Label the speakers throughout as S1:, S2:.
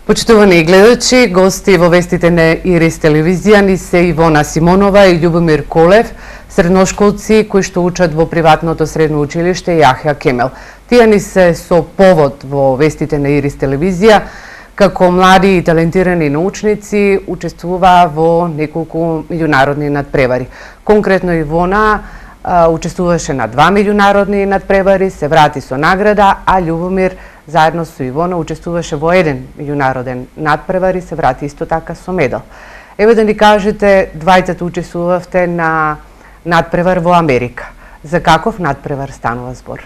S1: Почитувани гледачи, гости во вестите на Ирис телевизија ни се Ивона Симонова и Љубомир Колев, средношколци кои што учат во приватното средно училиште Јахја Кемел. Тие ни се со повод во вестите на Ирис телевизија, како млади и талентирани научници учествуваа во неколку меѓународни надпревари. Конкретно Ивона учествуваше на 2 меѓународни надпревари, се врати со награда, а Љубомир заедно со Ивона учествуваше во еден меѓународен надпревар и се врати исто така со медал. Еве да ни кажете, двајцата учествувавте на надпревар во Америка. За каков надпревар станува збор?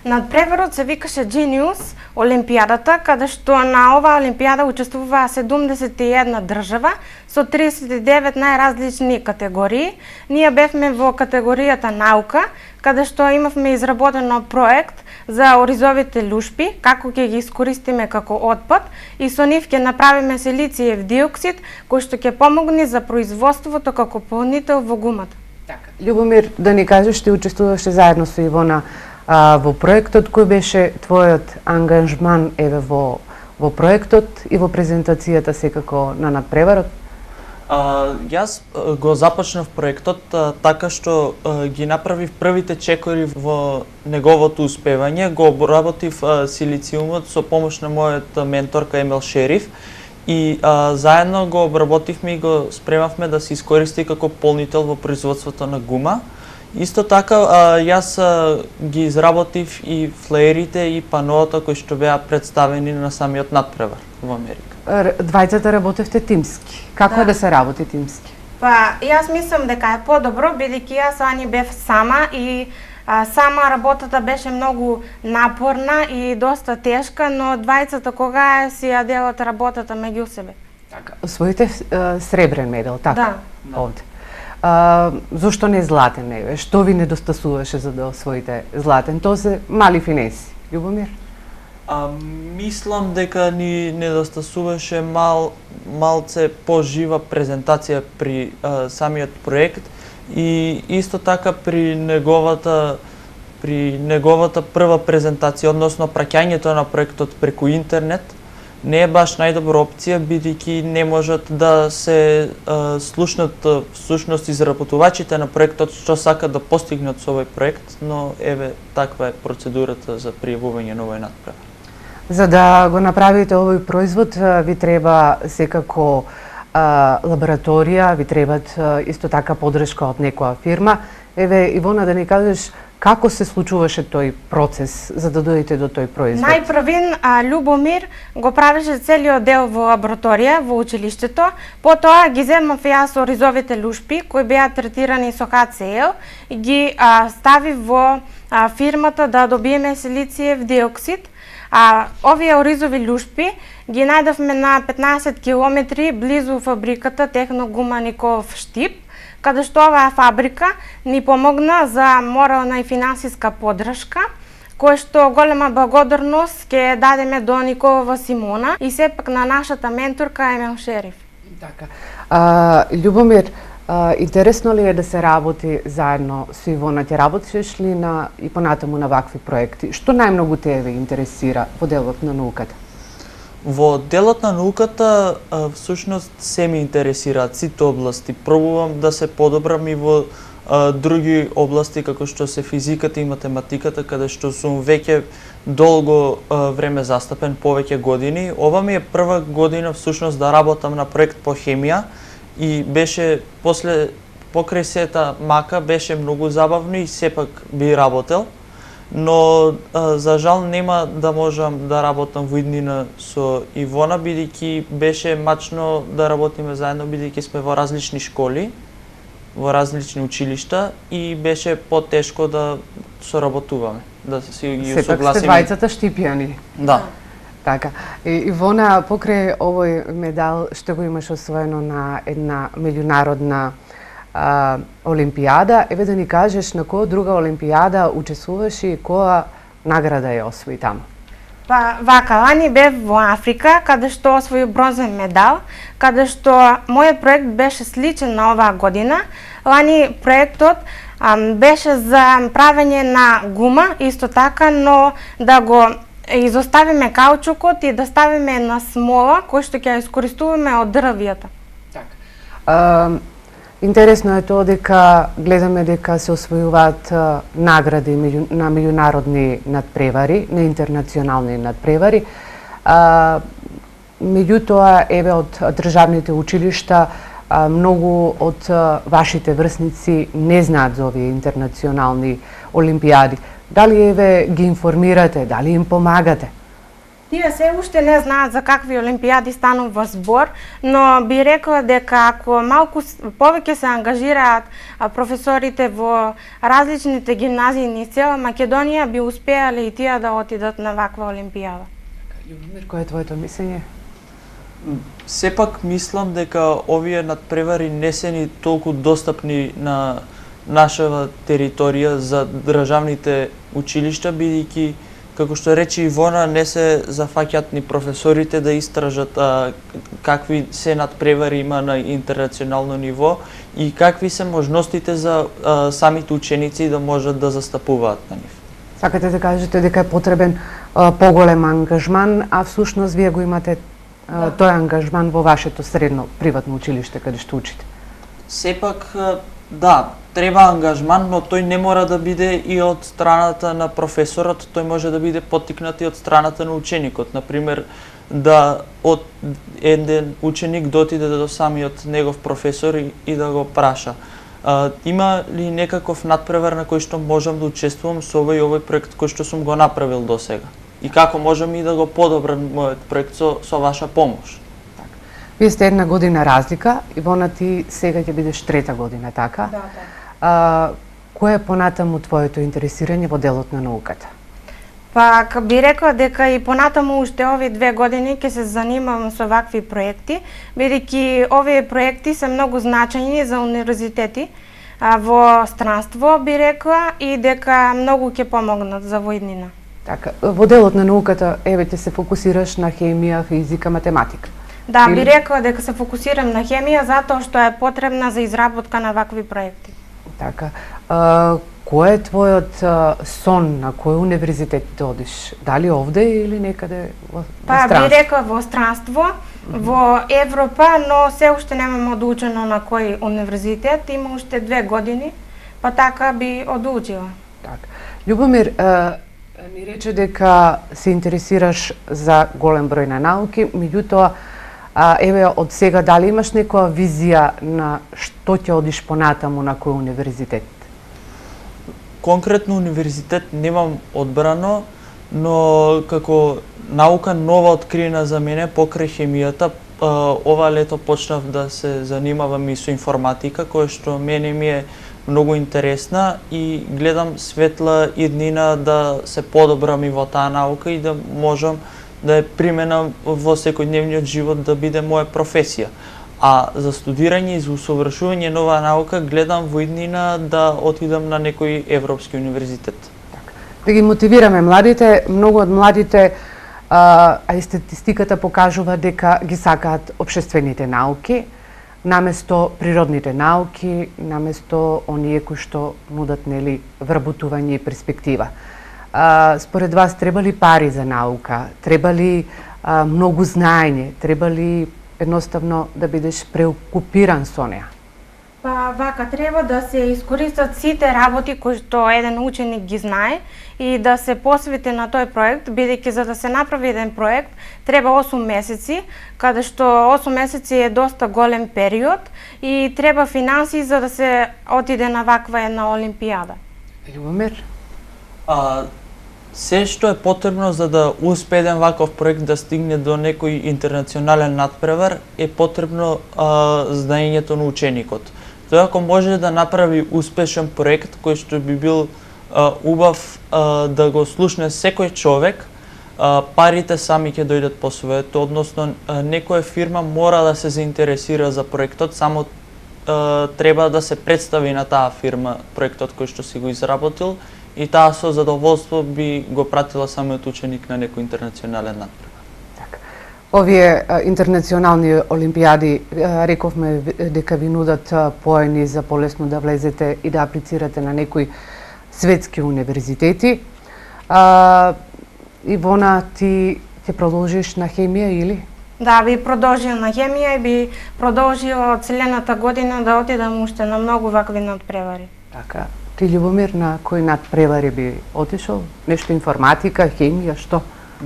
S2: Надпреварот се викаше Genius, Олимпијадата, каде што на оваа Олимпијада учествуваа 71 држава со 39 најразлични категории. Ние бевме во категоријата наука, каде што имавме изработено проект за оризовите лушпи, како ќе ги искористиме како отпад и со нив ќе направиме силициев диоксид, кој што ќе помогне за производството како полнител во гумата.
S1: Така. Љубомир, да ни кажеш, ти учествуваше заедно со Ивона во проектот. Кој беше твојот ангажман еве во проектот и во презентацијата секако на надпреварот?
S3: Јас го започнав проектот така што ги направив првите чекори во неговото успевање, го обработив силициумот со помош на мојот менторка Емел Шериф и заедно го обработивме и го спремавме да се искористи како полнител во производството на гума. Исто така, јас ги изработив и флеерите и паноата кои што беа представени на самиот надпревар во Америка.
S1: Двајцата работевте тимски. Како е да се работи тимски?
S2: Па, јас мислам дека е подобро, бидејќи јас ани бев сама и сама работата беше многу напорна и доста тешка, но двајцата кога си ја делат работата меѓу себе.
S1: Така. Освоите сребрен медал, така?
S2: Да.
S1: Овде. Зошто не златен, еве? Што ви недостасуваше за да освоите златен? Тоа се мали финеси. Љубомир?
S3: Мислам дека ни недостасуваше малце пожива презентација при самиот проект и исто така при неговата прва презентација, односно праќањето на проектот преку интернет, не е баш најдобра опција, бидејќи не можат да се слушнат всушност изработувачите на проектот што сакат да постигнат со овој проект, но еве таква е процедурата за пријавување на овој надпревар.
S1: За да го направите овој производ, ви треба секако лабораторија, ви требат исто така подршка од некоја фирма. Еве, Ивона, да ни кажеш како се случуваше тој процес за да дојдете до тој производ?
S2: Најпрвин Љубомир го правеше целиот дел во лабораторија во училиштето, потоа ги земав јас оризовите лушпи кои беа третирани со HCl и ги ставив во фирмата да добиеме силициев диоксид. Овие оризови лушпи ги најдовме на 15 километри близу фабриката Техногума Николов Штип, каде што оваа фабрика ни помогна за морална и финансиска поддршка, која што голема благодарност ќе дадеме до Николова Симона и сепак на нашата менторка Емел Шериф.
S1: Така. Љубомир, интересно ли е да се работи заедно со Ивона? Ти работиш ли и понатаму на вакви проекти? Што најмногу те ве интересира во делот на науката?
S3: Во делот на науката, всушност, се ми интересираат сите области. Пробувам да се подобрам и во други области, како што се физиката и математиката, каде што сум веќе долго време застапен, повеќе години. Ова ми е прва година, всушност, да работам на проект по хемија и беше покрај сета мака, беше многу забавно и сепак би работел. Но за жал нема да можам да работам во иднина со Ивона, бидејќи беше мачно да работиме заедно, бидејќи сме во различни школи, во различни училишта и беше потешко да соработуваме, да се ги усогласиме.
S1: Сепак сте двајцата штипјани.
S3: Да.
S1: Така. Ивона, покрај овој медал што го имаш освоено на една меѓународна Олимпијада, еве да ни кажеш на која друга Олимпијада учествуваш и која награда ја освои таму?
S2: Па, вака, лани бев во Африка, каде што освои бронзен медал, каде што мојот проект беше сличен на оваа година. Лани проектот беше за правење на гума, исто така, но да го изоставиме каучукот и да ставиме една смола која што ќе ја искористуваме од дрвјата.
S1: Интересно е тоа дека гледаме дека се освојуваат награди на меѓународни надпревари, на интернационални надпревари. Меѓутоа, еве од државните училишта, многу од вашите врсници не знаат за овие интернационални олимпијади. Дали еве ги информирате, дали им помагате?
S2: Тие се уште не знаат за какви олимпијади станува збор, но би рекла дека ако малку повеќе се ангажираат професорите во различните гимназии низ цела Македонија, би успеале и тие да отидат на ваква олимпијада.
S1: Љубомир, кој е твоето мислење?
S3: Сепак мислам дека овие надпревари не се ни толку достапни на нашава територија за државните училишта, бидејќи како што рече Ивона, не се зафаќаат ни професорите да истражат какви се надпревари има на интернационално ниво и какви се можностите за самите ученици да можат да застапуваат на нив.
S1: Сакате да кажете дека е потребен поголем ангажман, а всушност вие го имате тој ангажман во вашето средно приватно училиште каде што учите?
S3: Сепак, да, треба ангажман, но тој не мора да биде и од страната на професорот, тој може да биде поттикнат и од страната на ученикот. Например, да од еден ученик дотиде до самиот негов професор и да го праша: има ли некаков надпревар на кој што можам да учествувам со овој проект кој што сум го направил до сега? И како можам и да го подобрам мојот проект со ваша помош?
S1: Вие сте една година разлика, Ивона, ти сега ќе бидеш трета година, така?
S2: Да.
S1: Кој е понатаму твоето интересирање во делот на науката?
S2: Па, би рекла дека и понатаму уште овие 2 години ќе се занимавам со вакви проекти, бидејќи овие проекти се многу значајни за универзитети во странство, би рекла, и дека многу ќе помогнат за воиднина.
S1: Така, во делот на науката, еве те се фокусираш на хемија, физика, математика.
S2: Да, би рекла дека се фокусирам на хемија затоа што е потребна за изработка на вакви проекти.
S1: Така, кој е твојот сон, на кој универзитет да одиш? Дали овде или некаде во странство?
S2: Па би рекла во странство, во Европа, но се уште немам одучено на кој универзитет, има уште 2 години, па така би одучила.
S1: Така. Љубомир, ми рече дека се интересираш за голем број на науки, меѓутоа, еве од сега дали имаш некоја визија на што ќе одиш понатаму на кој универзитет?
S3: Конкретно универзитет немам одбрано, но како наука нова откриена за мене покрај хемијата, ова лето почнав да се занимавам и со информатика, која што мене ми е многу интересна и гледам светла иднина да се подобрам и во таа наука и да можам да ја применам во секојдневниот живот, да биде моја професија. А за студирање и за усовршување нова наука гледам во иднина да отидам на некој европски универзитет.
S1: Да ги мотивираме младите, многу од младите, а и статистиката покажува дека ги сакаат општествените науки, наместо природните науки, наместо оние кои што нудат нели вработување и перспектива. Според вас треба ли пари за наука? Треба ли многу знаење? Треба ли едноставно да бидеш преокупиран со неа?
S2: Па вака, треба да се искористат сите работи кои што еден ученик ги знае и да се посвети на тој проект, бидејќи за да се направи еден проект треба 8 месеци, каде што 8 месеци е доста голем период и треба финанси за да се отиде на ваква една олимпијада.
S1: Љубомир?
S3: Се што е потребно за да успее еден ваков проект да стигне до некој интернационален надпревар е потребно знаењето на ученикот. Тој ако може да направи успешен проект кој што би бил убав да го слушне секој човек, парите сами ќе дојдат по своето, односно некоја фирма мора да се заинтересира за проектот, само треба да се представи на таа фирма проектот кој што си го изработил и таа со задоволство би го пратила самиот ученик на некој интернационален надпревар.
S1: Овие интернационални олимпијади, рековме дека ви нудат поени за полесно да влезете и да аплицирате на некои светски универзитети. Ивона, ти ќе продолжиш на хемија или?
S2: Да, би продолжил на хемија и би продолжил целената година да отидам уште на многу вакви надпревари.
S1: Така. Ти, Љубомир, на кои надпревари би отишол? Нешто информатика, хемија, што?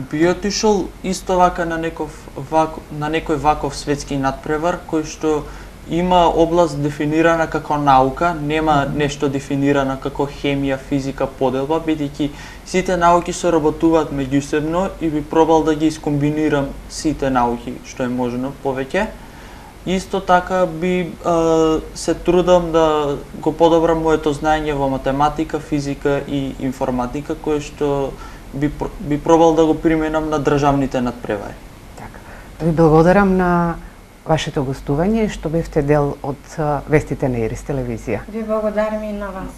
S3: Би отишол исто вака на некој ваков светски надпревар кој што има област дефинирана како наука, нема нешто дефинирано како хемија, физика, поделба, бидејќи сите науки соработуваат меѓусебно и би пробал да ги искомбинирам сите науки што е можно повеќе. Исто така би се трудам да го подобрам моето знаење во математика, физика и информатика, кое што би пробал да го применам на државните надпревари.
S1: Така. Ви благодарам на вашето гостување и што бевте дел од вестите на Ирис телевизија.
S2: Ви благодарам и на вас.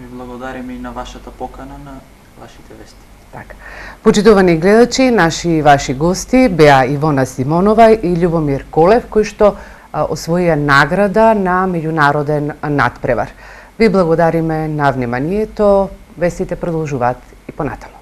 S3: Ви благодарим и на вашата покана на вашите вести.
S1: Така. Почитувани гледачи, наши и ваши гости беа Ивона Симонова и Љубомир Колев, кои што освоија награда на меѓународен надпревар. Ви благодариме на вниманието. Вестите продолжуваат и понатаму.